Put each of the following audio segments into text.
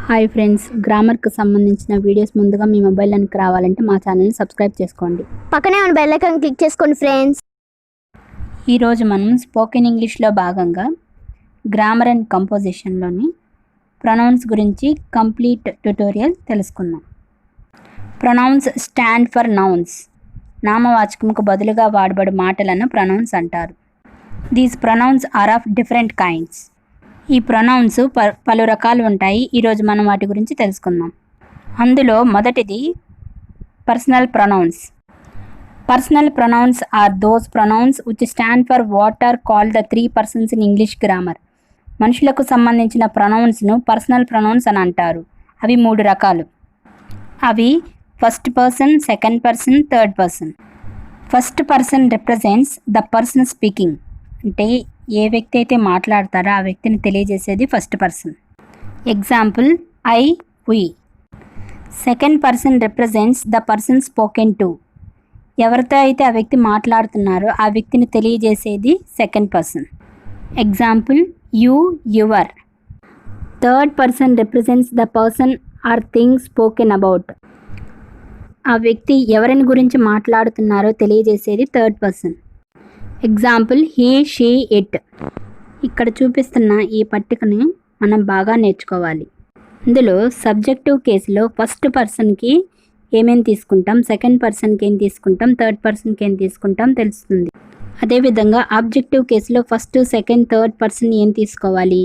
Hi friends, గ్రామర్కి సంబంధించిన videos ముందుగా మీ మొబైల్లోకి రావాలంటే మా ఛానల్ని సబ్స్క్రైబ్ చేసుకోండి. పక్కనే ఉన్న బెల్ ఐకాన్ క్లిక్ చేసుకోండి ఫ్రెండ్స్. ఈరోజు మనం స్పోకెన్ ఇంగ్లీష్లో భాగంగా గ్రామర్ అండ్ కంపోజిషన్లోని ప్రొనౌన్స్ గురించి కంప్లీట్ ట్యుటోరియల్ తెలుసుకుందాం. Pronouns stand for nouns. నామవాచకంకు బదులుగా వాడబడు మాటలను ప్రొనౌన్స్ అంటారు. These pronouns are of different kinds. ఈ ప్రొనౌన్స్ పలు రకాలు ఉంటాయి. ఈరోజు మనం వాటి గురించి తెలుసుకుందాం. అందులో మొదటిది personal pronouns. Personal pronouns are those pronouns which stand for what are called the 3 persons in English grammar. మనుషులకు సంబంధించిన ప్రొనౌన్స్ను పర్సనల్ ప్రొనౌన్స్ అని అంటారు. అవి 3 రకాలు. అవి first person, second person, third person. First person represents the person speaking. అంటే ఏ వ్యక్తి అయితే మాట్లాడతారో ఆ వ్యక్తిని తెలియజేసేది first person. Example I, we. Second person represents the person spoken to. ఎవరితో అయితే ఆ వ్యక్తి మాట్లాడుతున్నారో ఆ వ్యక్తిని తెలియజేసేది second person. Example you, your. Third person represents the person or thing spoken about. ఆ వ్యక్తి ఎవరిని గురించి మాట్లాడుతున్నారో తెలియజేసేది third person. Example he, she, it. ఇక్కడ చూపిస్తున్న ఈ పట్టికని మనం బాగా నేర్చుకోవాలి. ఇందులో సబ్జెక్టివ్ కేసులో ఫస్ట్ పర్సన్కి ఏమేమి తీసుకుంటాం, సెకండ్ పర్సన్కి ఏం తీసుకుంటాం, థర్డ్ పర్సన్కి ఏం తీసుకుంటాం తెలుస్తుంది. అదేవిధంగా ఆబ్జెక్టివ్ కేసులో ఫస్ట్, సెకండ్, థర్డ్ పర్సన్ ఏం తీసుకోవాలి.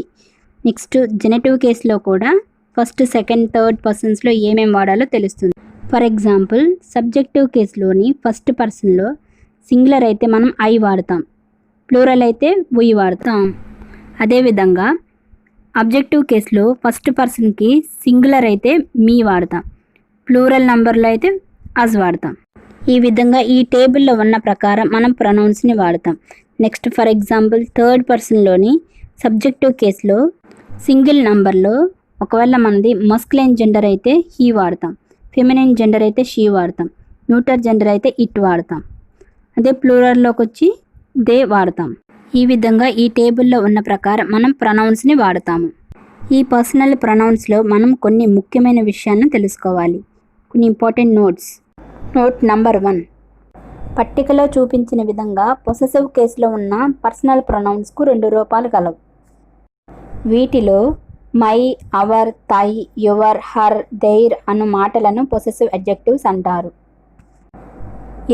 నెక్స్ట్ జెనటివ్ కేసులో కూడా ఫస్ట్, సెకండ్, థర్డ్ పర్సన్స్లో ఏమేమి వాడాలో తెలుస్తుంది. ఫర్ ఎగ్జాంపుల్ సబ్జెక్టివ్ కేసులోని ఫస్ట్ పర్సన్లో సింగులర్ అయితే మనం ఐ వాడతాం, ప్లూరల్ అయితే వి వాడతాం. అదేవిధంగా ఆబ్జెక్టివ్ కేసులో ఫస్ట్ పర్సన్కి సింగులర్ అయితే మీ వాడతాం, ప్లూరల్ నంబర్లో అయితే అస్ వాడతాం. ఈ విధంగా ఈ టేబుల్లో ఉన్న ప్రకారం మనం ప్రొనౌన్స్ని వాడతాం. నెక్స్ట్ ఫర్ ఎగ్జాంపుల్ థర్డ్ పర్సన్లోని సబ్జెక్టివ్ కేసులో సింగిల్ నంబర్లో ఒకవేళ మనది మస్కులైన్ జెండర్ అయితే హీ వాడతాం, ఫెమినైన్ జెండర్ అయితే షీ వాడతాం, న్యూటర్ జెండర్ అయితే ఇట్ వాడతాం. అదే ప్లూరల్లోకి వచ్చి దే వాడతాం. ఈ విధంగా ఈ టేబుల్లో ఉన్న ప్రకారం మనం ప్రొనౌన్స్ని వాడతాము. ఈ పర్సనల్ ప్రొనౌన్స్లో మనం కొన్ని ముఖ్యమైన విషయాలను తెలుసుకోవాలి. కొన్ని ఇంపార్టెంట్ నోట్స్. Note number 1. పట్టికలో చూపించిన విధంగా పొసెసివ్ కేసులో ఉన్న పర్సనల్ ప్రొనౌన్స్కు 2 రూపాలు కలవు. వీటిలో my, our, thy, your, her, their అను మాటలను పొసెసివ్ అడ్జెక్టివ్స్ అంటారు.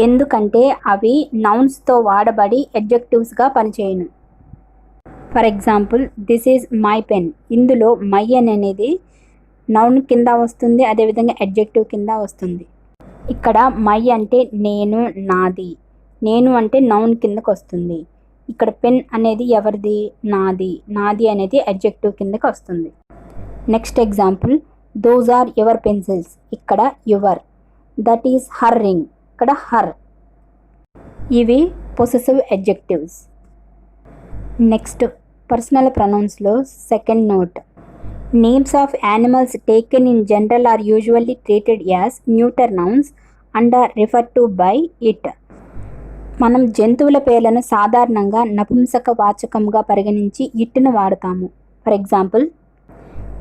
ఎందుకంటే అవి నౌన్స్తో వాడబడి అడ్జెక్టివ్స్గా పనిచేయను. For example this is my pen. ఇందులో మై అనేది నౌన్ కింద వస్తుంది, అదేవిధంగా అడ్జెక్టివ్ కింద వస్తుంది. ఇక్కడ మై అంటే నేను, నాది. నేను అంటే నౌన్ కిందకు వస్తుంది. ఇక్కడ పెన్ అనేది ఎవరిది, నాది. నాది అనేది అడ్జెక్టివ్ కిందకు వస్తుంది. Next example those are your pencils. ఇక్కడ your. That is her ring. ఇక్కడ హర్. ఇవి పొసెసివ్ అడ్జెక్టివ్స్. నెక్స్ట్ పర్సనల్ ప్రొనౌన్స్లో second note. Names of animals taken in general are usually treated as neuter nouns and are refer to by it. మనం జంతువుల పేర్లను సాధారణంగా నపుంసక వాచకంగా పరిగణించి ఇట్ను వాడతాము. For example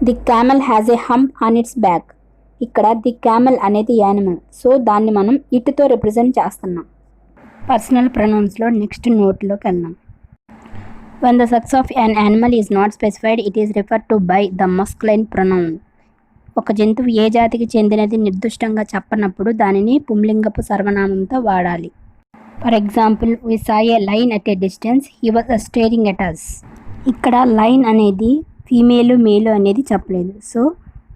the camel has a hump on its back. ఇక్కడ ది క్యామెల్ అనేది యానిమల్, సో దాన్ని మనం ఇట్తో రిప్రజెంట్ చేస్తున్నాం. పర్సనల్ ప్రొనౌన్స్లో నెక్స్ట్ నోట్లోకి వెళ్దాం. When the sex of an animal is not specified it is refer to by the masculine pronoun. ఒక జంతువు ఏ జాతికి చెందినది నిర్దిష్టంగా చెప్పనప్పుడు దానిని పుంలింగపు సర్వనామంతో వాడాలి. For example we saw a lion at a distance he was staring at us. ఇక్కడ లైన్ అనేది ఫీమేలు మేలు అనేది చెప్పలేదు, సో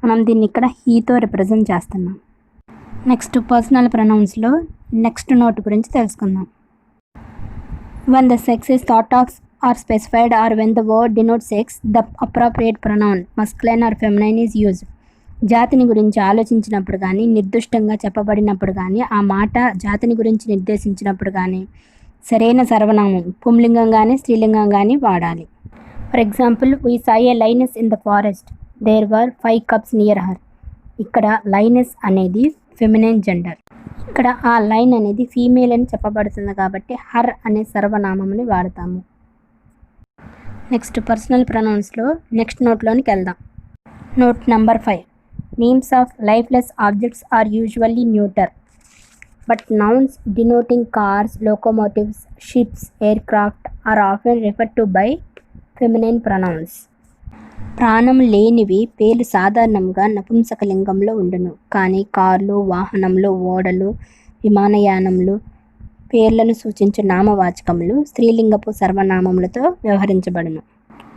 మనం దీన్ని ఇక్కడ హీతో రిప్రజెంట్ చేస్తున్నాం. నెక్స్ట్ పర్సనల్ ప్రొనౌన్స్లో నెక్స్ట్ నోట్ గురించి తెలుసుకుందాం. When the sex is thought of or specified or when the word denote sex the appropriate pronoun masculine or feminine is used. జాతిని గురించి ఆలోచించినప్పుడు కానీ, నిర్దిష్టంగా చెప్పబడినప్పుడు కానీ, ఆ మాట జాతిని గురించి నిర్దేశించినప్పుడు కానీ సరైన సర్వనామం పుంలింగం కానీ స్త్రీలింగం కానీ వాడాలి. For example we saw a lioness in the forest there were 5 cubs near her. ఇక్కడ లైనెస్ అనేది ఫెమినైన్ జెండర్. ఇక్కడ ఆ లైన్ అనేది ఫీమేల్ అని చెప్పబడుతుంది కాబట్టి హర్ అనే సర్వనామంని వాడతాము. నెక్స్ట్ పర్సనల్ ప్రొనౌన్స్లో నెక్స్ట్ నోట్లోనికి వెళ్దాం. Note number 5. Names of lifeless objects are usually neuter, but nouns denoting cars, locomotives, ships, aircraft are often referred to by feminine pronouns. ప్రాణం లేనివి పేర్లు సాధారణంగా నపుంసకలింగంలో ఉండును, కానీ కార్లు, వాహనములు, ఓడలు, విమానయానములు పేర్లను సూచించే నామవాచకములు స్త్రీలింగపు సర్వనామములతో వ్యవహరించబడును.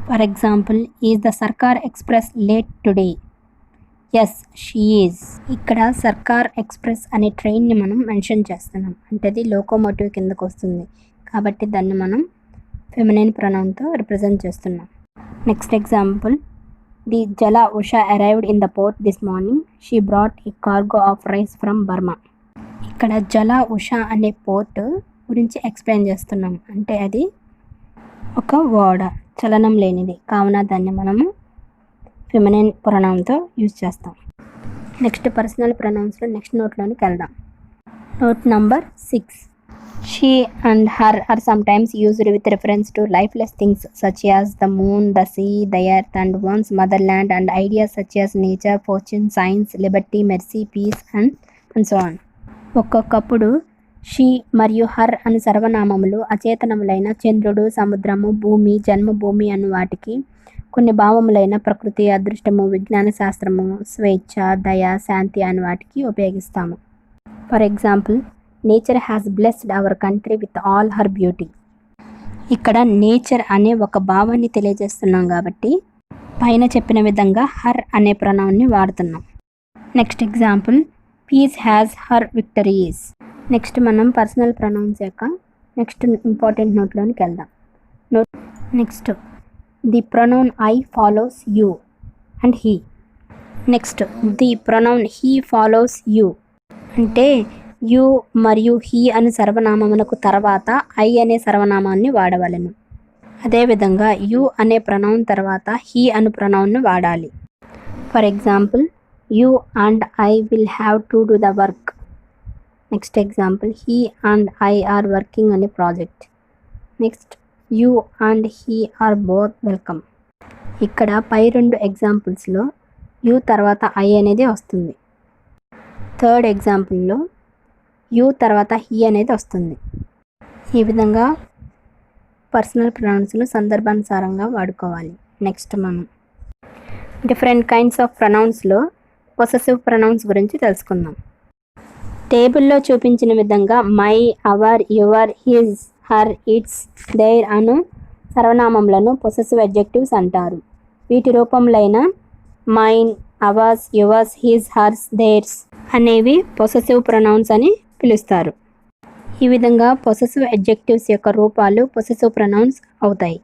For example, is the Sarkar express late today? Yes, she is. ఇక్కడ సర్కార్ ఎక్స్ప్రెస్ అనే ట్రైన్ని మనం మెన్షన్ చేస్తున్నాం, అంటే అది లోకోమోటివ్ కిందకు వస్తుంది, కాబట్టి దాన్ని మనం ఫెమినైన్ ప్రొనౌన్తో రిప్రజెంట్ చేస్తున్నాం. నెక్స్ట్ ఎగ్జాంపుల్, ది జల Usha arrived in the port this morning. She brought A cargo of rice from Burma. ఇక్కడ జల ఉషా అనే పోర్ట్ గురించి ఎక్స్ప్లెయిన్ చేస్తున్నాం, అంటే అది ఒక ఓడ, చలనం లేనిది, కావున దాన్ని మనము ఫెమినైన్ ప్రొనౌన్తో యూజ్ చేస్తాం. నెక్స్ట్ పర్సనల్ ప్రొనౌన్స్లో నెక్స్ట్ నోట్లోనికి వెళ్దాం. Note number 6. She and her are sometimes used with reference to lifeless things such as the moon, the sea, the earth and one's motherland and ideas such as nature, fortune, science, liberty, mercy, peace and so on. ఒక్కొక్కప్పుడు she మరియు her అను సర్వనామములు అచేతనములైన చంద్రుడు, సముద్రము, భూమి, జన్మభూమి అను వాటికి, కొన్ని భావములైన ప్రకృతి, అదృష్టము, విజ్ఞాన శాస్త్రము, స్వేచ్ఛ, దయ, శాంతి అను వాటికి ఉపయోగిస్తాము. For example, nature has blessed our country with all her beauty. ఇక్కడ నేచర్ అనే ఒక భావాన్ని తెలియజేస్తున్నాం కాబట్టి పైన చెప్పిన విధంగా హర్ అనే ప్రొనౌన్ని వాడుతున్నాం. Next example, peace has her victories. Next మనం పర్సనల్ ప్రొనౌన్స్ యొక్క నెక్స్ట్ ఇంపార్టెంట్ నోట్లోనికి వెళ్దాం. Next, the pronoun I follows you and he. Next, the pronoun he follows you అంటే యూ మరియు హీ అను సర్వనామమునకు తర్వాత ఐ అనే సర్వనామాన్ని వాడవలెను. అదేవిధంగా యూ అనే ప్రొనౌన్ తర్వాత హీ అను ప్రొనౌన్ను వాడాలి. For example, you and I will have to do the work. Next example, he and I are working అనే project. Next, you and he are both welcome. ఇక్కడ పై రెండు ఎగ్జాంపుల్స్లో యూ తర్వాత ఐ అనేది వస్తుంది. థర్డ్ ఎగ్జాంపుల్లో యూ తర్వాత హీ అనేది వస్తుంది. ఈ విధంగా పర్సనల్ ప్రొనౌన్స్ను సందర్భానుసారంగా వాడుకోవాలి. నెక్స్ట్ మనం డిఫరెంట్ కైండ్స్ ఆఫ్ ప్రొనౌన్స్లో పొసెసివ్ ప్రొనౌన్స్ గురించి తెలుసుకుందాం. టేబుల్లో చూపించిన విధంగా my, our, your, his, her, its, their అను సర్వనామములను పొసెసివ్ అడ్జెక్టివ్స్ అంటారు. వీటి రూపములైన mine, ours, yours, his, hers, theirs అనేవి పొసెసివ్ ప్రొనౌన్స్ అని పిలుస్తారు. ఈ విధంగా పొసెసివ్ అడ్జెక్టివ్స్ యొక్క రూపాలు పొసెసివ్ ప్రొనౌన్స్ అవుతాయి.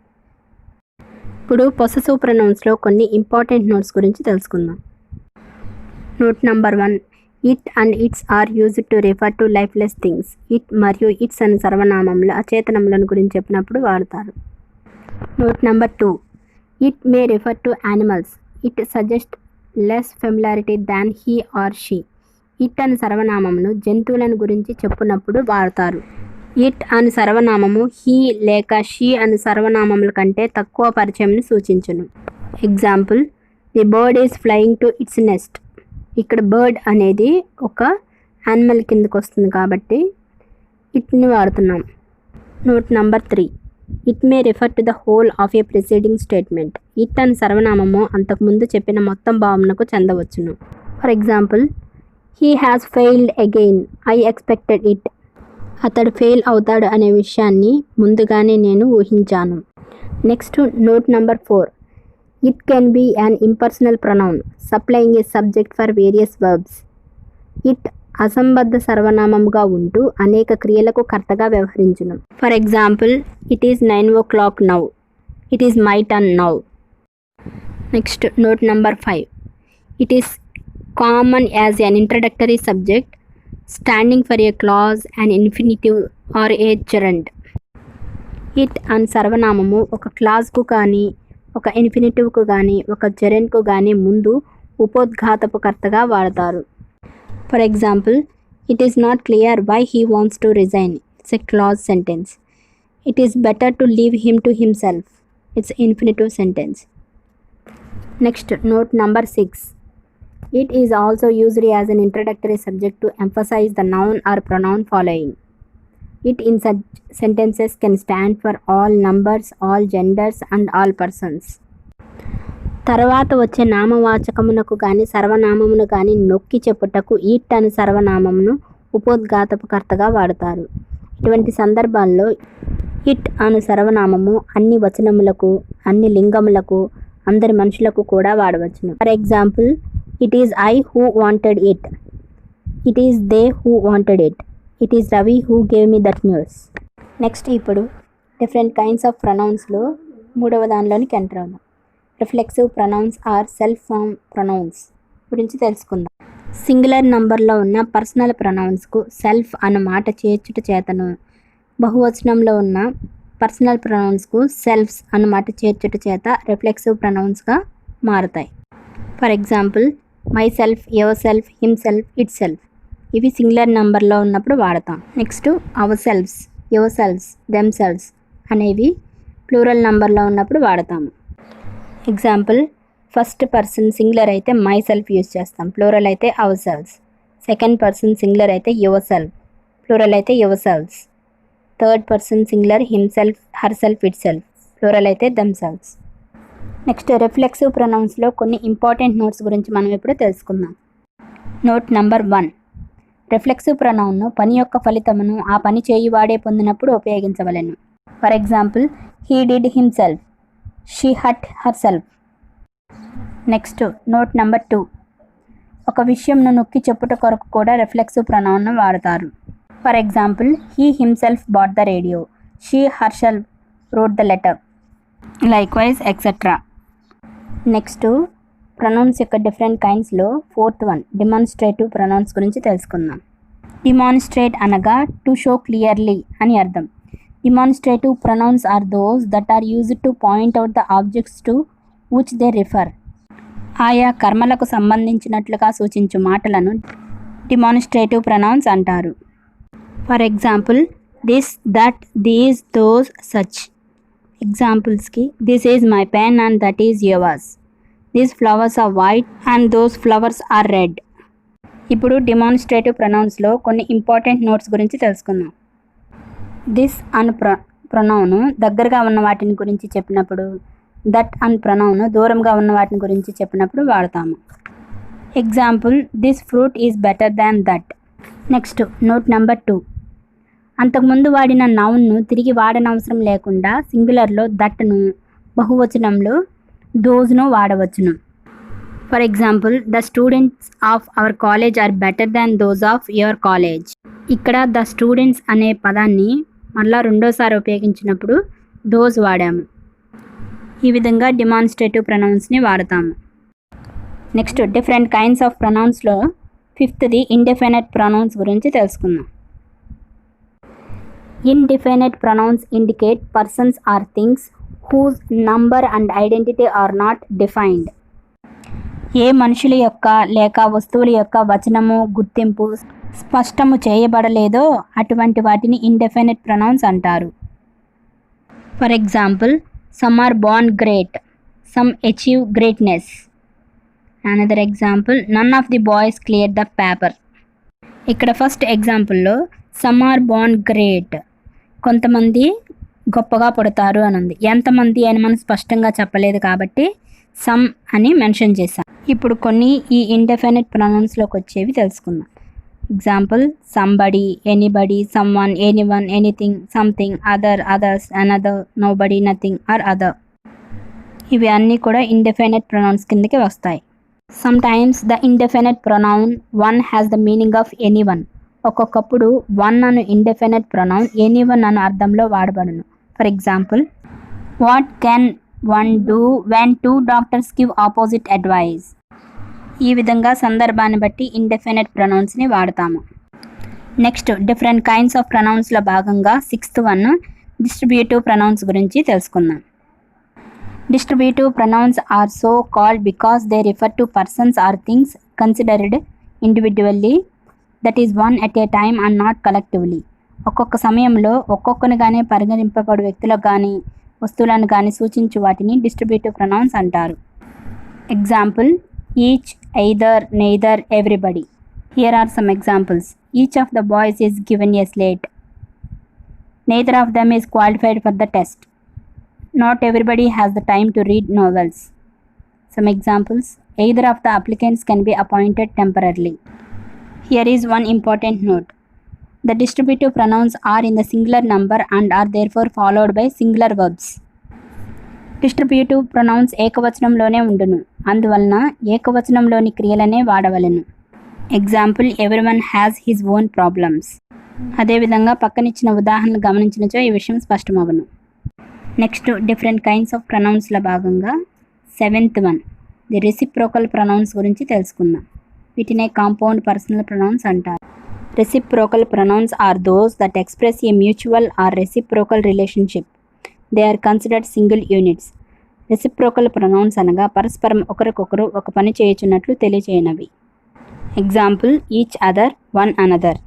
ఇప్పుడు పొసెసివ్ ప్రొనౌన్స్లో కొన్ని ఇంపార్టెంట్ నోట్స్ గురించి తెలుసుకుందాం. Note number 1. It and its are used to refer to lifeless things. It మరియు ఇట్స్ అనే సర్వనామములు అచేతనములను గురించి చెప్పినప్పుడు వాడతారు. Note number 2. It may refer to animals. It suggest less familiarity than he or she. It అనే సర్వనామమును జంతువులను గురించి చెప్పునప్పుడు వాడతారు. ఇట్ అనే సర్వనామము హీ లేక షీ అనే సర్వనామముల కంటే తక్కువ పరిచయంను సూచించును. Example, the bird is flying to its nest. ఇక్కడ బర్డ్ అనేది ఒక యానిమల్ కిందకు వస్తుంది కాబట్టి ఇట్ని వాడుతున్నాం. Note number 3. It may refer to the whole of a preceding statement. It అనే సర్వనామము అంతకుముందు చెప్పిన మొత్తం భావనకు చెందవచ్చును. For example, he has failed again, I expected it. అతడు ఫెయిల్ అవుతాడు అనే విషయాన్ని ముందుగానే నేను ఊహించాను. Next, note number 4. It can be an impersonal pronoun, supplying a subject for various verbs. It అసంబద్ధ సర్వనామముగా ఉంటూ అనేక క్రియలకు కర్తగా వ్యవహరించును. For example, it is 9 o'clock now, it is my turn now. Next, note number 5. It is common as an introductory subject, standing for a clause, an infinitive or a gerund. It అనే సర్వనామము ఒక క్లాజ్కు కానీ, ఒక ఇన్ఫినిటివ్కు కానీ, ఒక జెరెండ్కు కానీ ముందు ఉపోద్ఘాతపు కర్తగా వాడతారు. For example, it is not clear why he wants to resign. It's a clause sentence. It is better to leave him to himself. It's infinitive sentence. Next, note number 6. It is also used as an introductory subject to emphasize the noun or pronoun following. It in such sentences can stand for all numbers, all genders and all persons. తర్వాత వచ్చే నామవాచకమునకు కానీ సర్వనామమును కానీ నొక్కి చెప్పుటకు it అనే సర్వనామమును ఉపోద్ఘాతపు కర్తగా వాడతారు. ఇటువంటి సందర్భాల్లో ఇట్ అను సర్వనామము అన్ని వచనములకు, అన్ని లింగములకు, అందరి మనుషులకు కూడా వాడవచ్చును. For example, it is I who wanted it, it is they who wanted it, it is Ravi who gave me that news. Next ఇప్పుడు డిఫరెంట్ కైండ్స్ ఆఫ్ ప్రొనౌన్స్లో 3వ దానిలోనికి ఎంటర్ అవుదాం. Reflexive pronouns or self form pronouns గురించి తెలుసుకుందాం. Singular నంబర్లో ఉన్న personal ప్రొనౌన్స్కు self అన్న మాట చేర్చుట చేతను, బహువచనంలో ఉన్న పర్సనల్ ప్రొనౌన్స్కు సెల్ఫ్స్ అన్న మాట చేర్చుట చేత రిఫ్లెక్సివ్ ప్రొనౌన్స్గా మారుతాయి. For example, myself, yourself, himself, itself. ఇవి సింగులర్ నంబర్లో ఉన్నప్పుడు వాడతాం. Next ourselves, yourselves, themselves అనేవి ప్లూరల్ నంబర్లో ఉన్నప్పుడు వాడతాము. ఎగ్జాంపుల్, ఫస్ట్ పర్సన్ సింగులర్ అయితే మై సెల్ఫ్ యూజ్ చేస్తాం, ప్లూరల్ అయితే ourselves. Second person singular అయితే యువర్ సెల్ఫ్, ప్లూరల్ అయితే yourselves. Third person singular himself, herself, itself, plural అయితే దెమ్ సెల్ఫ్స్. నెక్స్ట్ రిఫ్లెక్సివ్ ప్రొనౌన్స్లో కొన్ని important notes గురించి మనం ఇప్పుడు తెలుసుకుందాం. Note number 1. రిఫ్లెక్సివ్ ప్రొనౌన్ను పని యొక్క ఫలితమును ఆ పని చేయువాడే పొందినప్పుడు ఉపయోగించవలెను. For example, he did himself, she hurt herself. Next note number 2. ఒక విషయంను నొక్కి చెప్పుట కొరకు కూడా రిఫ్లెక్సివ్ ప్రొనౌన్ను వాడతారు. For example, he himself bought the radio, she herself wrote the letter, likewise etcetera. Next pronouns యొక్క డిఫరెంట్ కైండ్స్లో 4th one demonstrative pronouns గురించి తెలుసుకుందాం. డిమాన్స్ట్రేట్ అనగా టు షో క్లియర్లీ అని అర్థం. Demonstrative pronouns are those that are used to point out the objects to which they refer. ఆయా కర్మలకు సంబంధించినట్లుగా సూచించు మాటలను డిమాన్స్ట్రేటివ్ ప్రొనౌన్స్ అంటారు. For example, this, that, these, those, such. ఎగ్జాంపుల్స్కి, this is my pen and that is yours, these flowers are white and those flowers are red. ఇప్పుడు demonstrative ప్రొనౌన్స్లో కొన్ని ఇంపార్టెంట్ నోట్స్ గురించి తెలుసుకుందాం. దిస్ అను ప్రొనౌను దగ్గరగా ఉన్న వాటిని గురించి చెప్పినప్పుడు, దట్ అను ప్రొనౌను దూరంగా ఉన్న వాటిని గురించి చెప్పినప్పుడు వాడతాము. Example, this fruit is better than that. Next note number 2. అంతకుముందు వాడిన నౌన్ను తిరిగి వాడనవసరం లేకుండా సింగులర్లో దట్ను, బహువచనంలో దోస్ను వాడవచ్చును. For example, the students of our college are better than those of your college. ఇక్కడ ద స్టూడెంట్స్ అనే పదాన్ని మళ్ళా రెండోసారి ఉపయోగించినప్పుడు దోస్ వాడాము. ఈ విధంగా డిమాన్స్ట్రేటివ్ ప్రొనౌన్స్ని వాడతాము. నెక్స్ట్ డిఫరెంట్ కైండ్స్ ఆఫ్ ప్రొనౌన్స్లో 5th ఇండెఫినెట్ ప్రొనౌన్స్ గురించి తెలుసుకుందాం. Indefinite pronouns indicate persons or things whose number and identity are not defined. ఏ మనుషుల యొక్క లేక వస్తువుల యొక్క వచనము, గుర్తింపు స్పష్టము చేయబడలేదో అటువంటి వాటిని ఇండెఫినెట్ ప్రొనౌన్స్ అంటారు. For example, some are born great, some achieve greatness. Another example, none of the boys clear the paper. ఇక్కడ ఫస్ట్ ఎగ్జాంపుల్లో సమ్ ఆర్ బోర్న్ గ్రేట్, కొంతమంది గొప్పగా పుడతారు అని ఉంది. ఎంతమంది అని మనం స్పష్టంగా చెప్పలేదు కాబట్టి సమ్ అని మెన్షన్ చేశాం. ఇప్పుడు కొన్ని ఈ ఇండెఫినెట్ ప్రొనౌన్స్లోకి వచ్చేవి తెలుసుకుందాం. Example, somebody, anybody, someone, anyone, anything, something, other, others, another, nobody, nothing or other. ఇవి అన్నీ కూడా ఇండెఫినెట్ ప్రొనౌన్స్ కిందకి వస్తాయి. Sometimes the indefinite pronoun one has the meaning of anyone. ఒక్కొక్కప్పుడు వన్ అను ఇండెఫినెట్ ప్రొనౌన్ ఎనీవన్ అను అర్థంలో వాడబడును. For example, what can one do when 2 doctors give opposite advice. ఈ విధంగా సందర్భాన్ని బట్టి ఇండెఫినెట్ ప్రొనౌన్స్ని వాడతాము. నెక్స్ట్ డిఫరెంట్ కైండ్స్ ఆఫ్ ప్రొనౌన్స్లో భాగంగా 6th వన్ డిస్ట్రిబ్యూటివ్ ప్రొనౌన్స్ గురించి తెలుసుకుందాం. Distributive pronouns are so called because they refer to persons or things considered individually, that is one at a time and not collectively. ఒక్కొక్క సమయంలో ఒక్కొక్కనిగానే పరిగణింపబడు వ్యక్తులకు కానీ వస్తువులను కానీ సూచించు వాటిని డిస్ట్రిబ్యూటివ్ ప్రొనౌన్స్ అంటారు. Example, each, either, neither, everybody. Here are some examples. Each of the boys is given a slate. Neither of them is qualified for the test. Not everybody has the time to read novels. Some examples. Either of the applicants can be appointed temporarily. Here is one important note. The distributive pronouns are in the singular number and are therefore followed by singular verbs. Distributive pronouns ఏకవచనంలోనే ఉండును, అందువలన ఏకవచనంలోని క్రియలనే వాడవలెను. Example, everyone has his own problems. అదేవిధంగా పక్కనిచ్చిన ఉదాహరణలు గమనించినచో ఈ విషయం స్పష్టమవును. నెక్స్ట్ డిఫరెంట్ కైండ్స్ ఆఫ్ ప్రొనౌన్స్ల భాగంగా 7th one, the reciprocal pronouns గురించి తెలుసుకుందాం. వీటినే కాంపౌండ్ పర్సనల్ ప్రొనౌన్స్ అంటారు. Reciprocal pronouns are those that express a mutual or reciprocal relationship. They are considered single units. Reciprocal pronouns అనగా పరస్పరం ఒకరికొకరు ఒక పని చేయుచున్నట్లు తెలియచేయనవి. Example, each other, one another.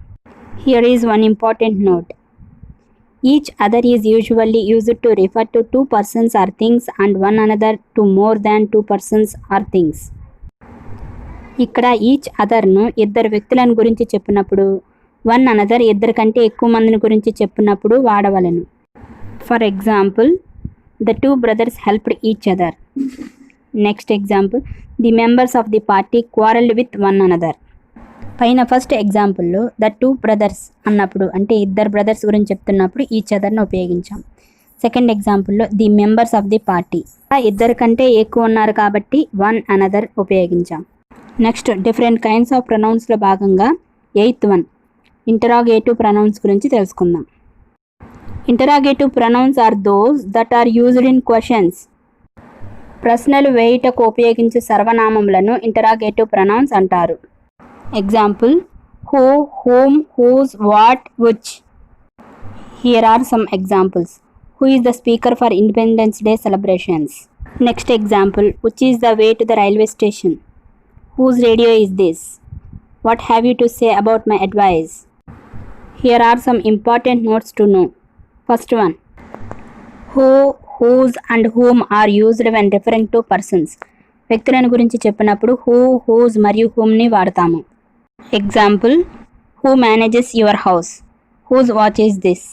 Here is one important note. Each other is usually used to refer to 2 persons or things and one another to more than 2 persons or things. ఇక్కడ each అదర్ను ఇద్దరు వ్యక్తులను గురించి చెప్పినప్పుడు, one another ఇద్దరి కంటే ఎక్కువ మందిని గురించి చెప్పినప్పుడు వాడవలెను. For example, the 2 brothers helped each other. Next example, the members of the party quarrelled with one another. పైన ఫస్ట్ ఎగ్జాంపుల్లో ద 2 brothers అన్నప్పుడు అంటే ఇద్దరు బ్రదర్స్ గురించి చెప్తున్నప్పుడు ఈచ్ అదర్ను ఉపయోగించాం. సెకండ్ ఎగ్జాంపుల్లో the members of the party, ఇద్దరి కంటే ఎక్కువ ఉన్నారు కాబట్టి వన్ అనదర్ ఉపయోగించాం. నెక్స్ట్ డిఫరెంట్ కైండ్స్ ఆఫ్ ప్రొనౌన్స్లో భాగంగా 8th వన్, ఇంటరాగేటివ్ ప్రొనౌన్స్ గురించి తెలుసుకుందాం. Interrogative pronouns are those that are used in questions. ప్రశ్నలు వేయుటకు ఉపయోగించే సర్వనామములను ఇంటరాగేటివ్ ప్రొనౌన్స్ అంటారు. Example, who, whom, whose, what, which. Here are some examples. Who is the speaker for independence day celebrations. Next example, which is the way to the railway station. Whose radio is this? What have you to say about my advice? Here are some important notes to know. First one, who, whose and whom are used when referring to persons. వ్యక్తులను గురించి చెప్పినప్పుడు who, whose మరియు whomని వాడతాము. Example, who manages your house? Whose watch is this?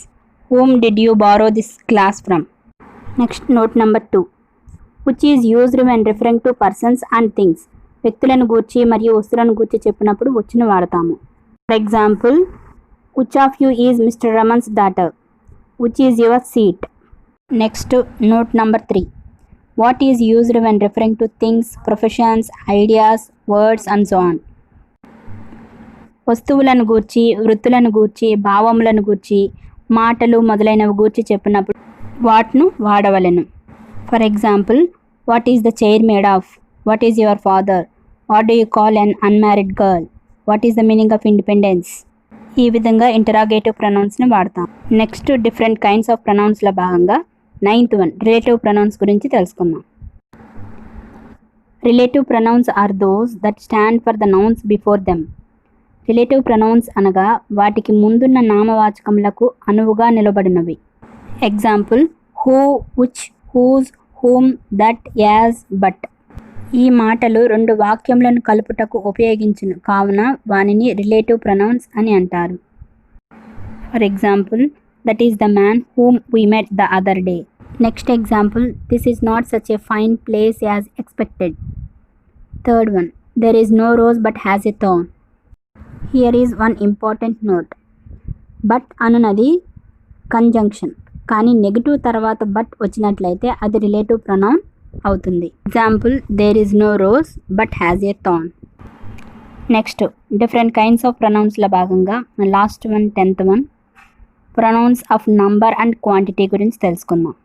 Whom did you borrow this glass from? Next, note number 2, which is used when referring to persons and things. వ్యక్తులను గూర్చి మరియు వస్తువులను గూర్చి చెప్పినప్పుడు వచ్చును వాడతాము. For example, which of you is mister Raman's daughter. Which is your seat. Next note number 3, what is used when referring to things, professions, ideas, words and so on. వస్తువులను గూర్చి, వృత్తులను గూర్చి, భావములను గూర్చి, మాటలు మొదలైనవి గూర్చి చెప్పినప్పుడు వాట్ను వాడవలెను. For example, what is the chair made of. What is your father. What do you call an unmarried girl. What is the meaning of independence. ఈ విధంగా ఇంటరాగేటివ్ ప్రొనౌన్స్ని వాడతాం. నెక్స్ట్ డిఫరెంట్ కైండ్స్ ఆఫ్ ప్రొనౌన్స్లో భాగంగా 9th వన్, రిలేటివ్ ప్రొనౌన్స్ గురించి తెలుసుకుందాం. Relative pronouns are those that stand for the nouns before them. Relative pronouns అనగా వాటికి ముందున్న నామవాచకములకు అనువుగా నిలబడినవి. Example, who, which, whose, whom, that, as, but. ఈ మాటలు 2 వాక్యములను కలుపుటకు ఉపయోగించును కావున వానిని రిలేటివ్ ప్రొనౌన్స్ అని అంటారు. For example, that is the man whom we met the other day. Next example, this is not such a fine place as expected. Third one, there is no rose but has a thorn. Here is one important note. But అనునది conjunction, కానీ negative తర్వాత but వచ్చినట్లయితే అది relative pronoun అవుతుంది. Example, there is no rose but has a thorn. Next different kinds of ప్రొనౌన్స్ల భాగంగా last one, 10th one, pronouns of number and quantity గురించి తెలుసుకుందాం.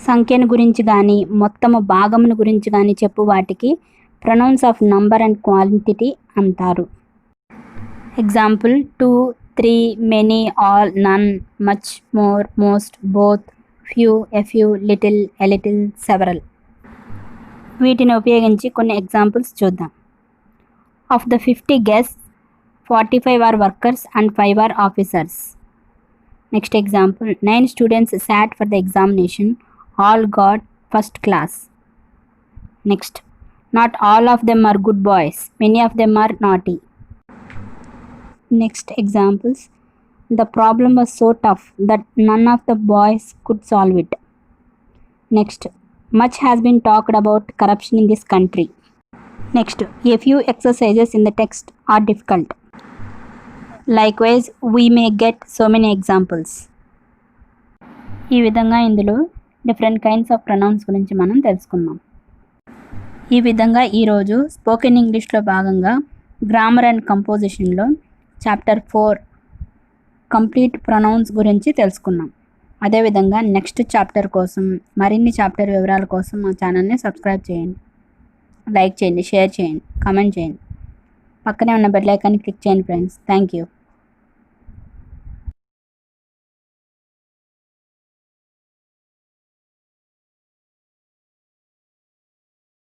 సంఖ్యను గురించి కానీ మొత్తము భాగమును గురించి కానీ చెప్పు వాటికి pronouns of number and quantity అంటారు. Example, 2, 3, many, all, none, much, more, most, both, few, a few, little, a little, several. వీటిని ఉపయోగించి కొన్ని ఎగ్జాంపుల్స్ చూద్దాం. Of the 50 guests, 45 are workers and 5 are officers. Next example, 9 students sat for the examination, all got first class. Next, not all of them are good boys, many of them are naughty. Next examples, the problem was so tough that none of the boys could solve it. Next, much has been talked about corruption in this country. Next, a few exercises in the text are difficult. Likewise, we may get so many examples. ఈ విధంగా ఇందులో different kinds of pronouns గురించి మనం తెలుసుకుందాం. ఈ విధంగా ఈరోజు spoken ఇంగ్లీష్లో భాగంగా గ్రామర్ అండ్ కంపోజిషన్లో చాప్టర్ 4 కంప్లీట్ ప్రొనౌన్స్ గురించి తెలుసుకున్నాం. అదేవిధంగా నెక్స్ట్ చాప్టర్ కోసం మరిన్ని చాప్టర్ వివరాల కోసం మా ఛానల్ని సబ్స్క్రైబ్ చేయండి, లైక్ చేయండి, షేర్ చేయండి, కామెంట్ చేయండి. పక్కనే ఉన్న బెల్ ఐకాన్ని క్లిక్ చేయండి ఫ్రెండ్స్. Thank you.